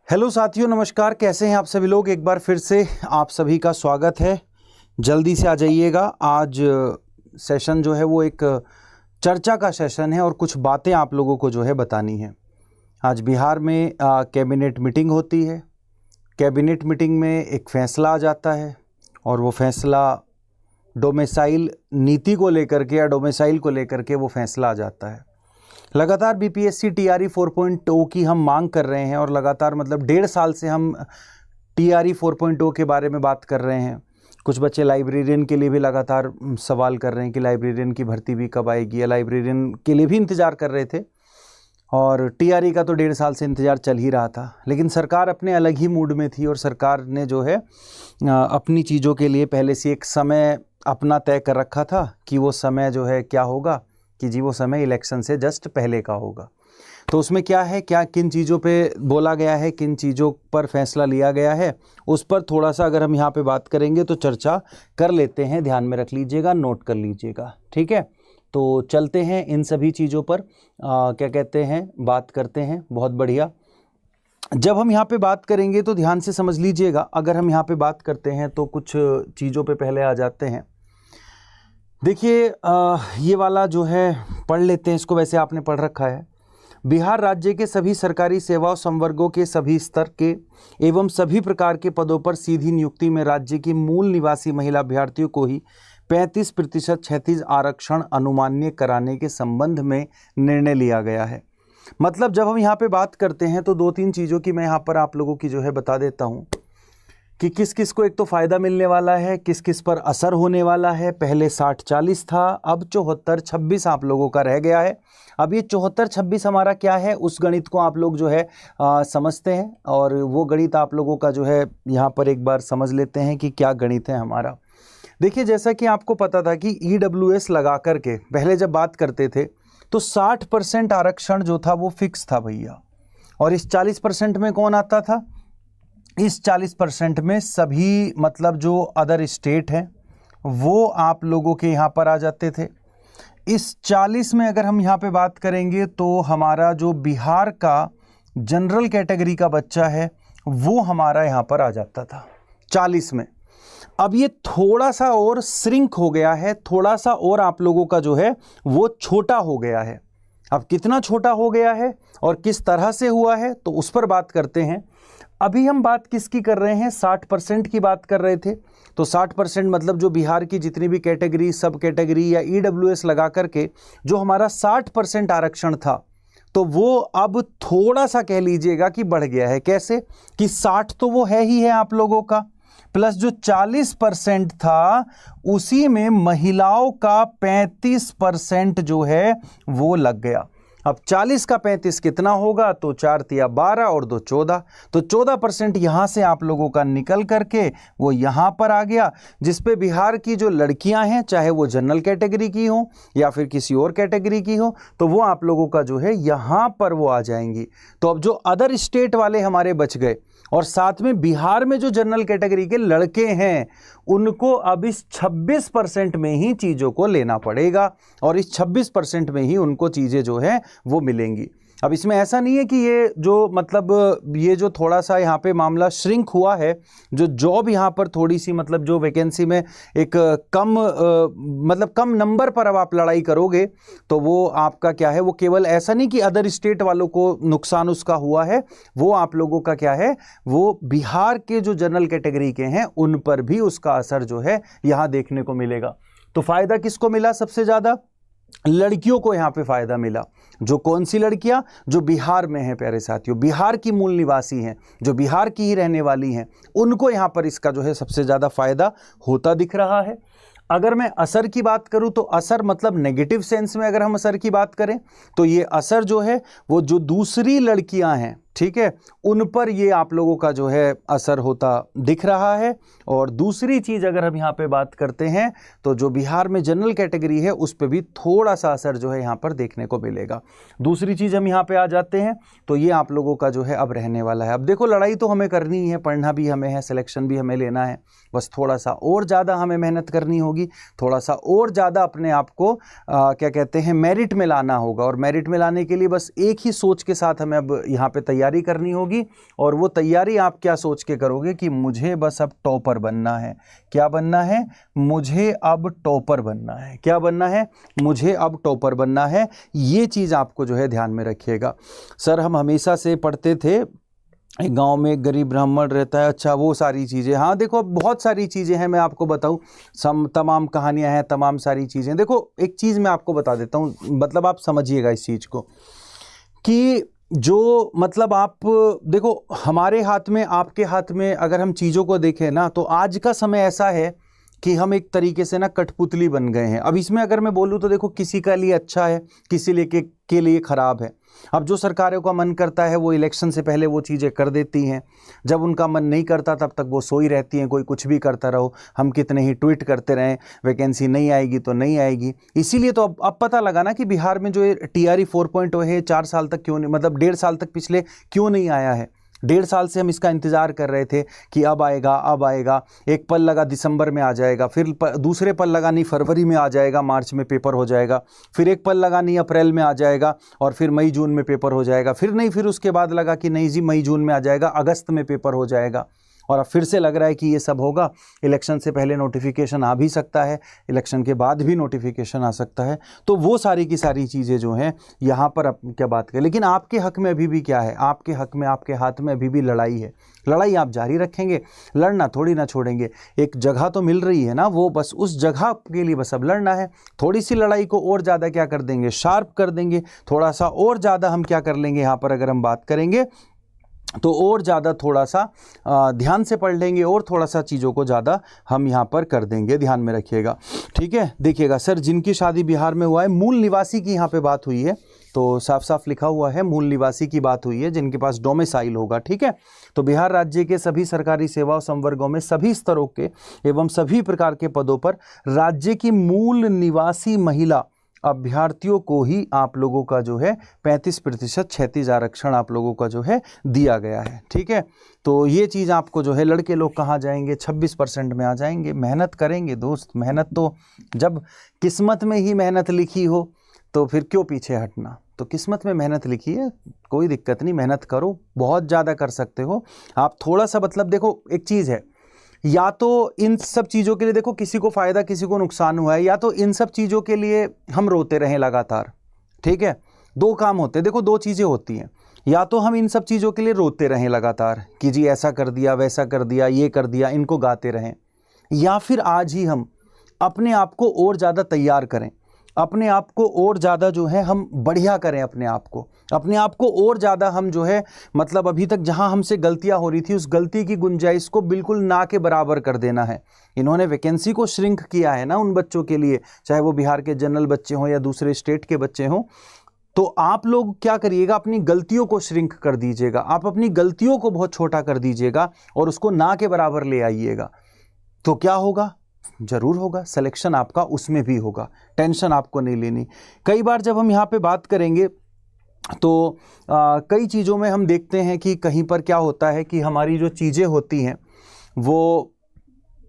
Hello साथियों, नमस्कार। कैसे हैं आप सभी लोग? एक बार फिर से आप सभी का स्वागत है। जल्दी से आ जाइएगा। आज सेशन जो है वो एक चर्चा का सेशन है और कुछ बातें आप लोगों को जो है बतानी है। आज बिहार में कैबिनेट मीटिंग होती है। कैबिनेट मीटिंग में एक फैसला आ जाता है और वो फैसला डोमिसाइल नीति को लेकर के या डोमिसाइल को लेकर के वो फैसला आ जाता है। लगातार बीपीएससी टीआरई 4.0 की हम मांग कर रहे हैं और लगातार मतलब 1.5 साल से हम टीआरई 4.0 के बारे में बात कर रहे हैं। कुछ बच्चे लाइब्रेरियन के लिए भी लगातार सवाल कर रहे हैं कि लाइब्रेरियन की भर्ती भी कब आएगी, या लाइब्रेरियन के लिए भी इंतज़ार कर रहे थे। और टीआरई का तो 1.5 साल से इंतज़ार चल ही रहा था, लेकिन सरकार अपने अलग ही मूड में थी और सरकार ने जो है अपनी चीज़ों के लिए पहले से एक समय अपना तय कर रखा था कि वो समय जो है क्या होगा कि जी वो समय इलेक्शन से जस्ट पहले का होगा। तो उसमें क्या है, क्या किन चीज़ों पे बोला गया है, किन चीज़ों पर फैसला लिया गया है, उस पर थोड़ा सा अगर हम यहाँ पे बात करेंगे तो चर्चा कर लेते हैं। ध्यान में रख लीजिएगा, नोट कर लीजिएगा, ठीक है। तो चलते हैं इन सभी चीज़ों पर क्या कहते हैं, बात करते हैं। बहुत बढ़िया। जब हम यहाँ पे बात करेंगे तो ध्यान से समझ लीजिएगा। अगर हम यहाँ पे बात करते हैं तो कुछ चीज़ों पे पहले आ जाते हैं। देखिए ये वाला जो है पढ़ लेते हैं इसको, वैसे आपने पढ़ रखा है। बिहार राज्य के सभी सरकारी सेवाओं संवर्गों के सभी स्तर के एवं सभी प्रकार के पदों पर सीधी नियुक्ति में राज्य की मूल निवासी महिला अभ्यर्थियों को ही 35% क्षैतिज आरक्षण अनुमान्य कराने के संबंध में निर्णय लिया गया है। मतलब जब हम यहाँ पे बात करते हैं तो 2-3 चीज़ों की मैं यहाँ पर आप लोगों की जो है बता देता हूँ कि किस किस को एक तो फ़ायदा मिलने वाला है, किस किस पर असर होने वाला है। पहले 60-40 था, अब 74-26 आप लोगों का रह गया है। अब ये 74-26 हमारा क्या है, उस गणित को आप लोग जो है समझते हैं और वो गणित आप लोगों का जो है यहाँ पर एक बार समझ लेते हैं कि क्या गणित है हमारा। देखिए, जैसा कि आपको पता था कि EWS लगा करके पहले जब बात करते थे तो 60% आरक्षण जो था वो फिक्स था भैया, और इस 40% में कौन आता था? इस 40% में सभी मतलब जो अदर स्टेट हैं वो आप लोगों के यहाँ पर आ जाते थे। इस 40 में अगर हम यहाँ पे बात करेंगे तो हमारा जो बिहार का जनरल कैटेगरी का बच्चा है वो हमारा यहाँ पर आ जाता था 40 में। अब ये थोड़ा सा और श्रिंक हो गया है, थोड़ा सा और आप लोगों का जो है वो छोटा हो गया है। अब कितना छोटा हो गया है और किस तरह से हुआ है तो उस पर बात करते हैं। अभी हम बात किसकी कर रहे हैं? 60% की बात कर रहे थे। तो 60% मतलब जो बिहार की जितनी भी कैटेगरी, सब कैटेगरी या EWS लगा करके जो हमारा 60% आरक्षण था तो वो अब थोड़ा सा कह लीजिएगा कि बढ़ गया है। कैसे कि 60 तो वो है ही है आप लोगों का, प्लस जो 40% था उसी में महिलाओं का 35% जो है वो लग गया। अब 40 का 35 कितना होगा? तो 4 तिया 12 और 2 14, तो 14% यहाँ से आप लोगों का निकल करके वो यहाँ पर आ गया, जिस पे बिहार की जो लड़कियाँ हैं, चाहे वो जनरल कैटेगरी की हो या फिर किसी और कैटेगरी की हो, तो वो आप लोगों का जो है यहाँ पर वो आ जाएंगी। तो अब जो अदर स्टेट वाले हमारे बच गए और साथ में बिहार में जो जनरल कैटेगरी के लड़के हैं उनको अब इस 26% में ही चीज़ों को लेना पड़ेगा और इस 26% में ही उनको चीज़ें जो है वो मिलेंगी। अब इसमें ऐसा नहीं है कि ये जो मतलब ये जो थोड़ा सा यहाँ पे मामला श्रिंक हुआ है, जो जॉब यहाँ पर थोड़ी सी मतलब जो वैकेंसी में एक मतलब कम नंबर पर अब आप लड़ाई करोगे तो वो आपका क्या है, वो केवल ऐसा नहीं कि अदर स्टेट वालों को नुकसान उसका हुआ है, वो आप लोगों का क्या है, वो बिहार के जो जनरल कैटेगरी के हैं उन पर भी उसका असर जो है यहाँ देखने को मिलेगा। तो फायदा किसको मिला? सबसे ज़्यादा लड़कियों को यहाँ पे फायदा मिला। जो कौन सी लड़कियां? जो बिहार में हैं प्यारे साथियों, बिहार की मूल निवासी हैं, जो बिहार की ही रहने वाली हैं, उनको यहाँ पर इसका जो है सबसे ज़्यादा फायदा होता दिख रहा है। अगर मैं असर की बात करूं तो असर मतलब नेगेटिव सेंस में अगर हम असर की बात करें तो ये असर जो है वो जो दूसरी लड़कियां हैं, ठीक है, उन पर ये आप लोगों का जो है असर होता दिख रहा है। और दूसरी चीज़ अगर हम यहाँ पे बात करते हैं तो जो बिहार में जनरल कैटेगरी है उस पर भी थोड़ा सा असर जो है यहाँ पर देखने को मिलेगा। दूसरी चीज़ हम यहाँ पे आ जाते हैं तो ये आप लोगों का जो है अब रहने वाला है। अब देखो, लड़ाई तो हमें करनी ही है, पढ़ना भी हमें है, सिलेक्शन भी हमें लेना है, बस थोड़ा सा और ज़्यादा हमें मेहनत करनी होगी, थोड़ा सा और ज़्यादा अपने आप को क्या कहते हैं मेरिट में लाना होगा। और मेरिट में लाने के लिए बस एक ही सोच के साथ हमें अब यहाँ पे तैयारी तैयारी करनी होगी, और वो तैयारी आप क्या सोच के करोगे कि मुझे बस अब टॉपर बनना है। क्या बनना है? मुझे अब टॉपर बनना है। क्या बनना है? मुझे अब टॉपर बनना है। ये चीज़ आपको जो है ध्यान में रखिएगा। सर हम हमेशा से पढ़ते थे, एक गांव में एक गरीब ब्राह्मण रहता है, अच्छा वो सारी चीज़ें, हाँ देखो बहुत सारी चीज़ें हैं, मैं आपको बताऊं, तमाम कहानियां हैं, तमाम सारी चीज़ें। देखो एक चीज़ मैं आपको बता देता हूं, मतलब आप समझिएगा इस चीज़ को कि जो मतलब आप देखो हमारे हाथ में, आपके हाथ में अगर हम चीज़ों को देखें ना, तो आज का समय ऐसा है कि हम एक तरीके से ना कठपुतली बन गए हैं। अब इसमें अगर मैं बोलूँ तो देखो किसी का लिए अच्छा है, किसी के लिए ख़राब है। अब जो सरकारों का मन करता है वो इलेक्शन से पहले वो चीज़ें कर देती हैं, जब उनका मन नहीं करता तब तक वो सोई रहती हैं, कोई कुछ भी करता रहो, हम कितने ही ट्वीट करते रहें, वैकेंसी नहीं आएगी तो नहीं आएगी। इसीलिए तो अब पता लगा ना कि बिहार में जो TRE 4.0 है 4 साल तक क्यों नहीं, मतलब 1.5 साल तक पिछले क्यों नहीं आया है। 1.5 साल से हम इसका इंतज़ार कर रहे थे कि अब आएगा अब आएगा। एक पल लगा दिसंबर में आ जाएगा, फिर दूसरे पल लगा नहीं फरवरी में आ जाएगा, मार्च में पेपर हो जाएगा, फिर एक पल लगा नहीं अप्रैल में आ जाएगा, और फिर मई जून में पेपर हो जाएगा, फिर नहीं, फिर उसके बाद लगा कि नहीं जी मई जून में आ जाएगा, अगस्त में पेपर हो जाएगा, और अब फिर से लग रहा है कि ये सब होगा। इलेक्शन से पहले नोटिफिकेशन आ भी सकता है, इलेक्शन के बाद भी नोटिफिकेशन आ सकता है। तो वो सारी की सारी चीज़ें जो हैं यहाँ पर अब क्या बात करें, लेकिन आपके हक में अभी भी क्या है, आपके हक में, आपके हाथ में अभी भी लड़ाई है। लड़ाई आप जारी रखेंगे, लड़ना थोड़ी ना छोड़ेंगे। एक जगह तो मिल रही है ना, वो बस उस जगह के लिए बस अब लड़ना है। थोड़ी सी लड़ाई को और ज़्यादा क्या कर देंगे, शार्प कर देंगे, थोड़ा सा और ज़्यादा हम क्या कर लेंगे, यहाँ पर अगर हम बात करेंगे तो और ज़्यादा थोड़ा सा ध्यान से पढ़ लेंगे, और थोड़ा सा चीज़ों को ज़्यादा हम यहाँ पर कर देंगे, ध्यान में रखिएगा। ठीक है, देखिएगा सर जिनकी शादी बिहार में हुआ है, मूल निवासी की यहाँ पे बात हुई है, तो साफ साफ लिखा हुआ है मूल निवासी की बात हुई है, जिनके पास डोमिसाइल होगा। ठीक है, तो बिहार राज्य के सभी सरकारी सेवा संवर्गों में सभी स्तरों के एवं सभी प्रकार के पदों पर राज्य की मूल निवासी महिला अभ्यर्थियों को ही आप लोगों का जो है 35% क्षैतिज आरक्षण आप लोगों का जो है दिया गया है। ठीक है, तो ये चीज़ आपको जो है, लड़के लोग कहाँ जाएंगे, 26% में आ जाएंगे। मेहनत करेंगे दोस्त, मेहनत तो जब किस्मत में ही मेहनत लिखी हो तो फिर क्यों पीछे हटना। तो किस्मत में मेहनत लिखी है, कोई दिक्कत नहीं, मेहनत करो, बहुत ज़्यादा कर सकते हो आप। थोड़ा सा मतलब देखो एक चीज़ है, या तो इन सब चीज़ों के लिए देखो किसी को फ़ायदा किसी को नुकसान हुआ है, या तो इन सब चीज़ों के लिए हम रोते रहें लगातार। ठीक है, दो काम होते हैं, देखो दो चीज़ें होती हैं, या तो हम इन सब चीज़ों के लिए रोते रहें लगातार कि जी ऐसा कर दिया वैसा कर दिया ये कर दिया, इनको गाते रहें, या फिर आज ही हम अपने आप को और ज़्यादा तैयार करें, अपने आप को और ज़्यादा जो है हम बढ़िया करें, अपने आप को और ज़्यादा हम जो है मतलब अभी तक जहां हमसे गलतियां हो रही थी उस गलती की गुंजाइश को बिल्कुल ना के बराबर कर देना है। इन्होंने वैकेंसी को श्रिंक किया है ना उन बच्चों के लिए, चाहे वो बिहार के जनरल बच्चे हों या दूसरे स्टेट के बच्चे हों। तो आप लोग क्या करिएगा, अपनी गलतियों को श्रिंक कर दीजिएगा, आप अपनी गलतियों को बहुत छोटा कर दीजिएगा और उसको ना के बराबर ले आइएगा। तो क्या होगा, जरूर होगा, सिलेक्शन आपका उसमें भी होगा, टेंशन आपको नहीं लेनी। कई बार जब हम यहाँ पे बात करेंगे तो कई चीज़ों में हम देखते हैं कि कहीं पर क्या होता है कि हमारी जो चीज़ें होती हैं वो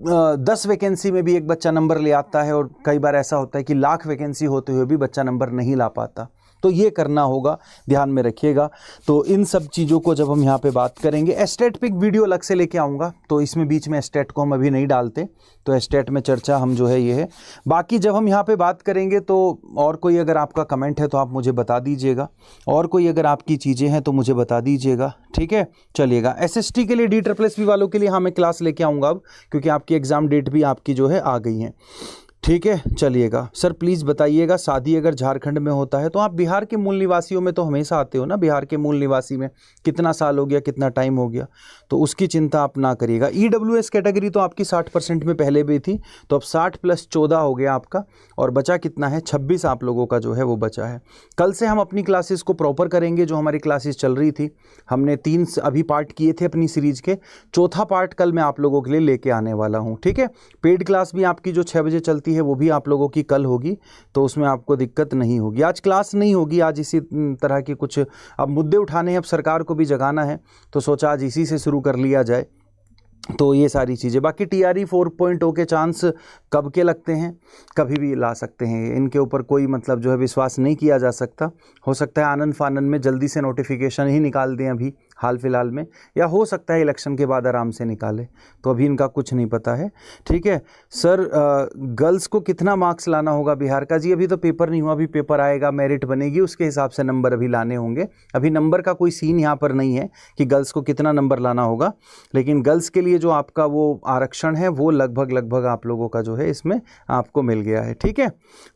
10 वैकेंसी में भी एक बच्चा नंबर ले आता है, और कई बार ऐसा होता है कि लाख वैकेंसी होते हुए भी बच्चा नंबर नहीं ला पाता। तो ये करना होगा, ध्यान में रखिएगा। तो इन सब चीज़ों को जब हम यहाँ पे बात करेंगे, एस्टेट पे एक वीडियो अलग से लेके आऊँगा, तो इसमें बीच में एस्टेट को हम अभी नहीं डालते, तो एस्टेट में चर्चा हम जो है ये है। बाकी जब हम यहाँ पे बात करेंगे तो और कोई अगर आपका कमेंट है तो आप मुझे बता दीजिएगा, और कोई अगर आपकी चीज़ें हैं तो मुझे बता दीजिएगा। ठीक है, चलिएगा। SST के लिए DSSB वालों के लिए हाँ मैं क्लास लेके आऊँगा अब, क्योंकि आपकी एग्ज़ाम डेट भी आपकी जो है आ गई है। ठीक है, चलिएगा। सर प्लीज़ बताइएगा, शादी अगर झारखंड में होता है तो आप बिहार के मूल निवासियों में तो हमेशा आते हो ना, बिहार के मूल निवासी में कितना साल हो गया, कितना टाइम हो गया, तो उसकी चिंता आप ना करिएगा। EWS कैटेगरी तो आपकी 60% में पहले भी थी, तो अब 60 + 14 हो गया आपका, और बचा कितना है, 26 आप लोगों का जो है वो बचा है। कल से हम अपनी क्लासेस को प्रॉपर करेंगे, जो हमारी क्लासेस चल रही थी, हमने 3 अभी पार्ट किए थे अपनी सीरीज के, चौथा पार्ट कल मैं आप लोगों के लिए लेके आने वाला हूँ। ठीक है, पेड क्लास भी आपकी जो 6 बजे चलती है वो भी आप लोगों की कल होगी, तो उसमें आपको दिक्कत नहीं होगी। आज क्लास नहीं होगी, आज इसी तरह के कुछ अब मुद्दे उठाने हैं, अब सरकार को भी जगाना है, तो सोचा आज इसी से शुरू कर लिया जाए। तो ये सारी चीज़ें, बाकी TRE 4.0 के चांस कब के लगते हैं, कभी भी ला सकते हैं, इनके ऊपर कोई मतलब जो है विश्वास नहीं किया जा सकता। हो सकता है आनन फानन में जल्दी से नोटिफिकेशन ही निकाल दें अभी, हाल फिलहाल में, या हो सकता है इलेक्शन के बाद आराम से निकाले, तो अभी इनका कुछ नहीं पता है। ठीक है सर, गर्ल्स को कितना मार्क्स लाना होगा बिहार का? जी अभी तो पेपर नहीं हुआ, अभी पेपर आएगा, मेरिट बनेगी, उसके हिसाब से नंबर अभी लाने होंगे। अभी नंबर का कोई सीन यहाँ पर नहीं है कि गर्ल्स को कितना नंबर लाना होगा, लेकिन गर्ल्स के लिए जो आपका वो आरक्षण है वो लगभग आप लोगों का जो है इसमें आपको मिल गया है। ठीक है,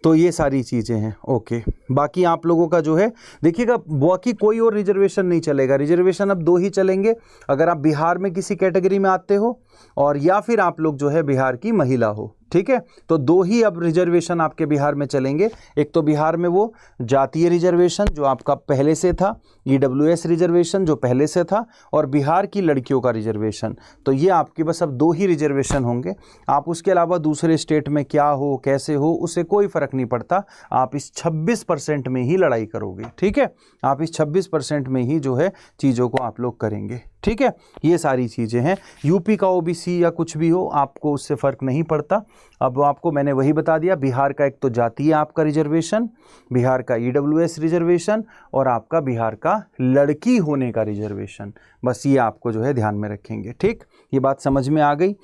तो ये सारी चीज़ें हैं। ओके, बाकी आप लोगों का जो है देखिएगा, बाकी कोई और रिजर्वेशन नहीं चलेगा। रिजर्वेशन अब 2 ही चलेंगे, अगर आप बिहार में किसी कैटेगरी में आते हो और या फिर आप लोग जो है बिहार की महिला हो। ठीक है, तो 2 ही अब रिजर्वेशन आपके बिहार में चलेंगे। एक तो बिहार में वो जातीय रिजर्वेशन जो आपका पहले से था, EWS रिजर्वेशन जो पहले से था, और बिहार की लड़कियों का रिजर्वेशन। तो ये आपके बस अब 2 ही रिजर्वेशन होंगे। आप उसके अलावा दूसरे स्टेट में क्या हो कैसे हो उससे कोई फ़र्क नहीं पड़ता, आप इस 26% में ही लड़ाई करोगे। ठीक है, आप इस 26% में ही जो है चीज़ों को आप लोग करेंगे। ठीक है, ये सारी चीज़ें हैं। यूपी का OBC या कुछ भी हो, आपको उससे फ़र्क नहीं पड़ता। अब आपको मैंने वही बता दिया, बिहार का एक तो जातीय आपका रिजर्वेशन, बिहार का EWS रिजर्वेशन, और आपका बिहार का लड़की होने का रिजर्वेशन, बस ये आपको जो है ध्यान में रखेंगे। ठीक, ये बात समझ में आ गई?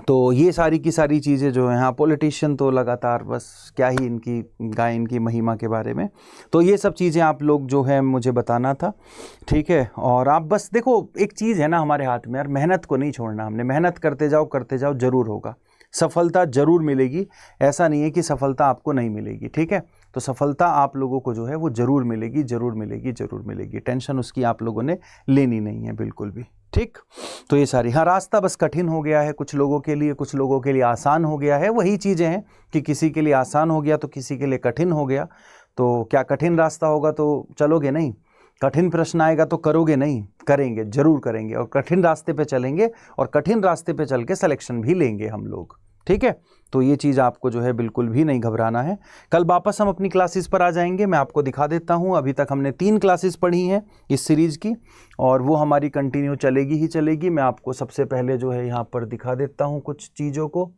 तो ये सारी की सारी चीज़ें जो हैं, हाँ पॉलिटिशियन तो लगातार बस क्या ही इनकी गाय इनकी महिमा के बारे में, तो ये सब चीज़ें आप लोग जो है मुझे बताना था। ठीक है, और आप बस देखो एक चीज़ है ना हमारे हाथ में यार, मेहनत को नहीं छोड़ना हमने, मेहनत करते जाओ ज़रूर होगा, सफलता ज़रूर मिलेगी। ऐसा नहीं है कि सफलता आपको नहीं मिलेगी। ठीक है, तो सफलता आप लोगों को जो है वो ज़रूर मिलेगी, ज़रूर मिलेगी, ज़रूर मिलेगी। टेंशन उसकी आप लोगों ने लेनी नहीं है बिल्कुल भी। ठीक, तो ये सारी, हाँ रास्ता बस कठिन हो गया है कुछ लोगों के लिए, कुछ लोगों के लिए आसान हो गया है। वही चीज़ें हैं कि किसी के लिए आसान हो गया तो किसी के लिए कठिन हो गया। तो क्या कठिन रास्ता होगा तो चलोगे नहीं, कठिन प्रश्न आएगा तो करोगे नहीं? करेंगे, ज़रूर करेंगे, और कठिन रास्ते पे चलेंगे, और कठिन रास्ते पे चल के सिलेक्शन भी लेंगे हम लोग। ठीक है, तो ये चीज़ आपको जो है बिल्कुल भी नहीं घबराना है। कल वापस हम अपनी क्लासेस पर आ जाएंगे, मैं आपको दिखा देता हूँ। अभी तक हमने 3 क्लासेस पढ़ी हैं इस सीरीज़ की, और वो हमारी कंटिन्यू चलेगी ही चलेगी। मैं आपको सबसे पहले जो है यहाँ पर दिखा देता हूँ कुछ चीज़ों को,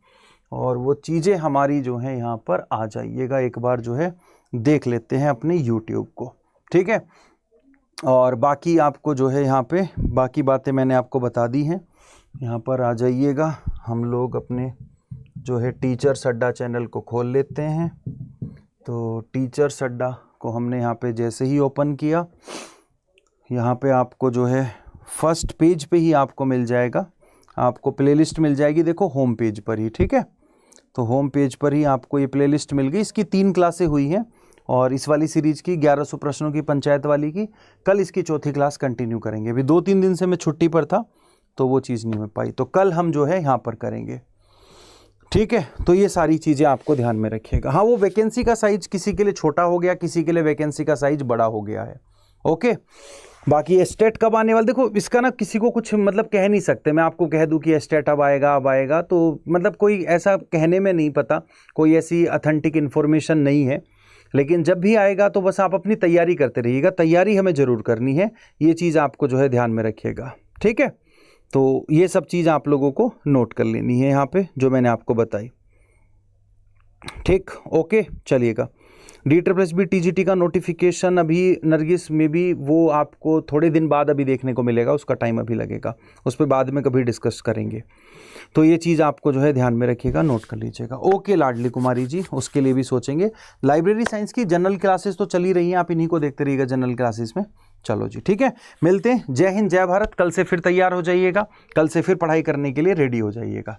और वो चीज़ें हमारी जो हैं यहाँ पर आ जाइएगा, एक बार जो है देख लेते हैं अपने यूट्यूब को। ठीक है, और बाकी आपको जो है यहाँ पे बाकी बातें मैंने आपको बता दी हैं। यहाँ पर आ जाइएगा, हम लोग अपने जो है टीचर्स अड्डा चैनल को खोल लेते हैं। तो टीचर्स अड्डा को हमने यहाँ पे जैसे ही ओपन किया, यहाँ पे आपको जो है फर्स्ट पेज पे ही आपको मिल जाएगा, आपको प्लेलिस्ट मिल जाएगी, देखो होम पेज पर ही। ठीक है, तो होम पेज पर ही आपको ये प्लेलिस्ट मिल गई। इसकी 3 क्लासें हुई हैं, और इस वाली सीरीज़ की 1100 प्रश्नों की पंचायत वाली की कल इसकी 4थी क्लास कंटिन्यू करेंगे। अभी 2-3 दिन से मैं छुट्टी पर था तो वो चीज़ नहीं हो पाई, तो कल हम जो है यहाँ पर करेंगे। ठीक है, तो ये सारी चीज़ें आपको ध्यान में रखिएगा। हाँ, वो वैकेंसी का साइज किसी के लिए छोटा हो गया, किसी के लिए वैकेंसी का साइज बड़ा हो गया है। ओके, बाकी स्टेट कब आने वाला, देखो इसका ना किसी को कुछ मतलब कह नहीं सकते। मैं आपको कह दूं कि स्टेट अब आएगा, तो मतलब कोई ऐसा कहने में नहीं पता, कोई ऐसी ऑथेंटिक इन्फॉर्मेशन नहीं है। लेकिन जब भी आएगा तो बस आप अपनी तैयारी करते रहिएगा, तैयारी हमें ज़रूर करनी है, ये चीज़ आपको जो है ध्यान में रखिएगा। ठीक है, तो ये सब चीज़ आप लोगों को नोट कर लेनी है यहाँ पे जो मैंने आपको बताई। ठीक, ओके, चलिएगा। DSSB TGT का नोटिफिकेशन अभी नरगिस में भी वो आपको थोड़े दिन बाद अभी देखने को मिलेगा, उसका टाइम अभी लगेगा, उस पर बाद में कभी डिस्कस करेंगे। तो ये चीज़ आपको जो है ध्यान में रखिएगा, नोट कर लीजिएगा। ओके लाडली कुमारी जी, उसके लिए भी सोचेंगे। लाइब्रेरी साइंस की जनरल क्लासेस तो चली रही हैं, आप इन्हीं को देखते रहिएगा जनरल क्लासेस में। चलो जी, ठीक है, मिलते हैं। जय हिंद, जय भारत। कल से फिर तैयार हो जाइएगा, कल से फिर पढ़ाई करने के लिए रेडी हो जाइएगा।